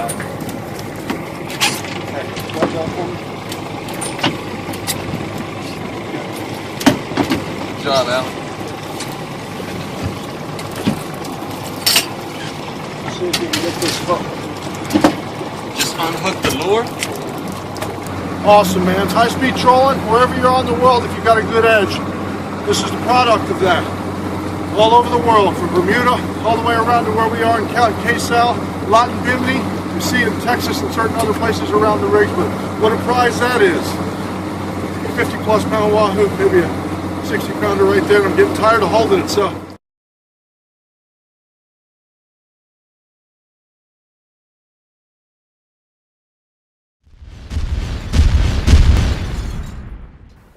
Good job, Alan. See if you can get this hook. Just unhook the lure. Awesome, man. It's high-speed trolling. Wherever you're on the world, if you've got a good edge, this is the product of that. All over the world, from Bermuda all the way around to where we are in K-Sal, Latin Bimini. You see it in Texas and certain other places around the rigs, but what a prize that is. A 50-plus pound wahoo, maybe a 60-pounder right there, and I'm getting tired of holding it, so.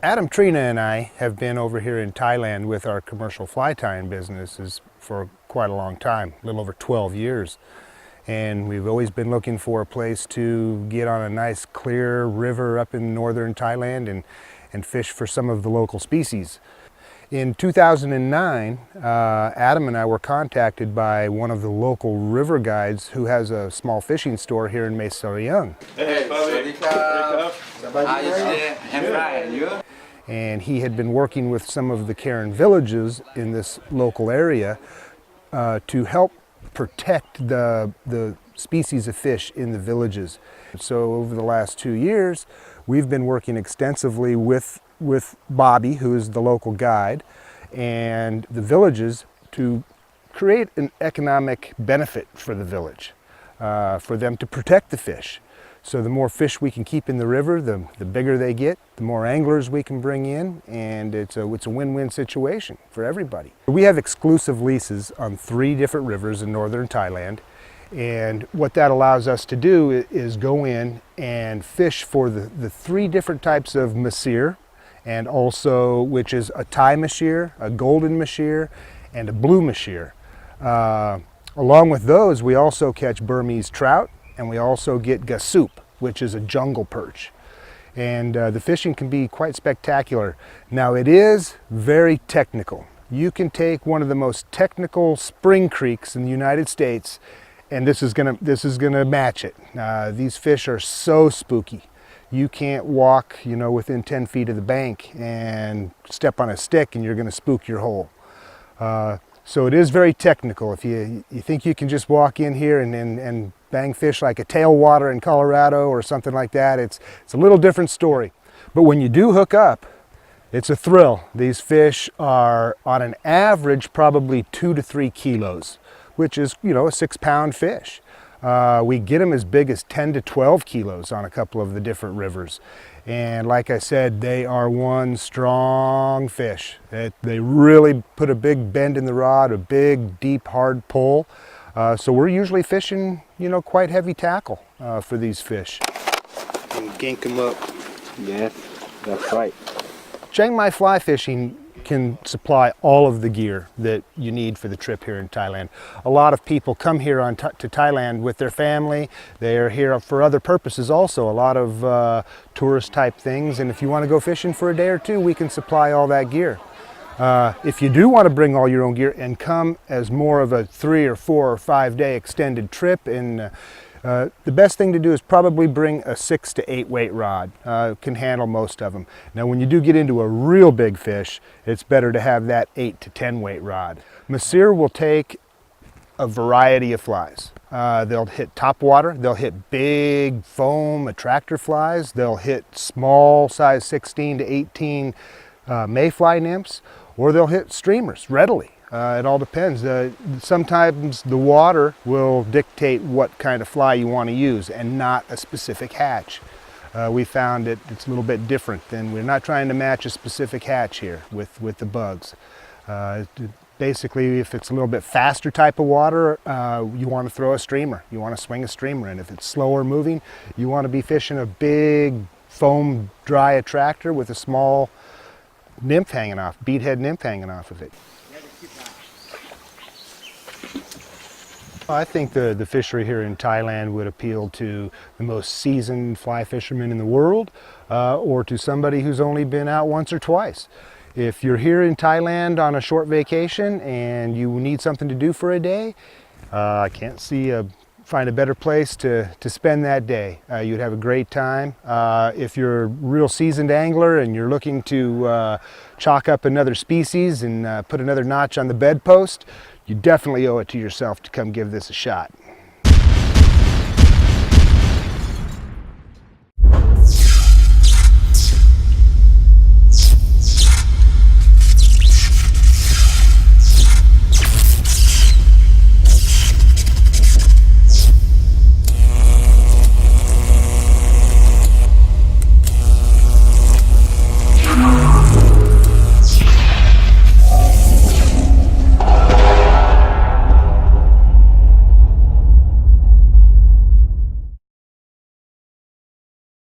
Adam, Trina, and I have been over here in Thailand with our commercial fly tying businesses for quite a long time, a little over 12 years. And we've always been looking for a place to get on a nice clear river up in northern Thailand and fish for some of the local species. In 2009, Adam and I were contacted by one of the local river guides who has a small fishing store here in Meas. Hey, And he had been working with some of the Karen villages in this local area to help protect the species of fish in the villages. So over the last 2 years, we've been working extensively with Bobby, who is the local guide, and the villages to create an economic benefit for the village, for them to protect the fish. So the more fish we can keep in the river, the bigger they get, the more anglers we can bring in, and it's a win-win situation for everybody. We have exclusive leases on 3 different rivers in northern Thailand, and what that allows us to do is go in and fish for the 3 different types of mahseer, and also which is a Thai mahseer, a golden mahseer, and a blue mahseer. Along with those, we also catch Burmese trout, and we also get gasup, which is a jungle perch. And the fishing can be quite spectacular. Now it is very technical. You can take one of the most technical spring creeks in the United States, and this is gonna match it. These fish are so spooky. You can't walk, within 10 feet of the bank and step on a stick and you're gonna spook your hole. So it is very technical. If you think you can just walk in here and bang fish like a tailwater in Colorado or something like that, it's a little different story. But when you do hook up, it's a thrill. These fish are on an average probably 2 to 3 kilos, which is, a 6-pound fish. We get them as big as 10 to 12 kilos on a couple of the different rivers. And like I said, they are one strong fish. They really put a big bend in the rod, a big, deep, hard pull. So we're usually fishing, quite heavy tackle for these fish. And gink them up. Yes, that's right. Chiang Mai fly fishing can supply all of the gear that you need for the trip here in Thailand. A lot of people come here to Thailand with their family. They are here for other purposes also, a lot of tourist type things, and if you want to go fishing for a day or two, we can supply all that gear. If you do want to bring all your own gear and come as more of a 3 or 4 or 5 day extended trip, and the best thing to do is probably bring a 6 to 8 weight rod. Can handle most of them. Now when you do get into a real big fish, it's better to have that 8 to 10 weight rod. Mahseer will take a variety of flies. They'll hit topwater, they'll hit big foam attractor flies, they'll hit small size 16 to 18 mayfly nymphs, or they'll hit streamers readily. It all depends. Sometimes the water will dictate what kind of fly you want to use and not a specific hatch. We found that it's a little bit different, and we're not trying to match a specific hatch here with the bugs. Basically, if it's a little bit faster type of water, you want to throw a streamer. You want to swing a streamer in. If it's slower moving, you want to be fishing a big foam dry attractor with a small nymph hanging off, beadhead nymph hanging off of it. I think the fishery here in Thailand would appeal to the most seasoned fly fishermen in the world, or to somebody who's only been out once or twice. If you're here in Thailand on a short vacation and you need something to do for a day, I can't see a find a better place to spend that day. You'd have a great time. If you're a real seasoned angler and you're looking to chalk up another species and put another notch on the bedpost, you definitely owe it to yourself to come give this a shot.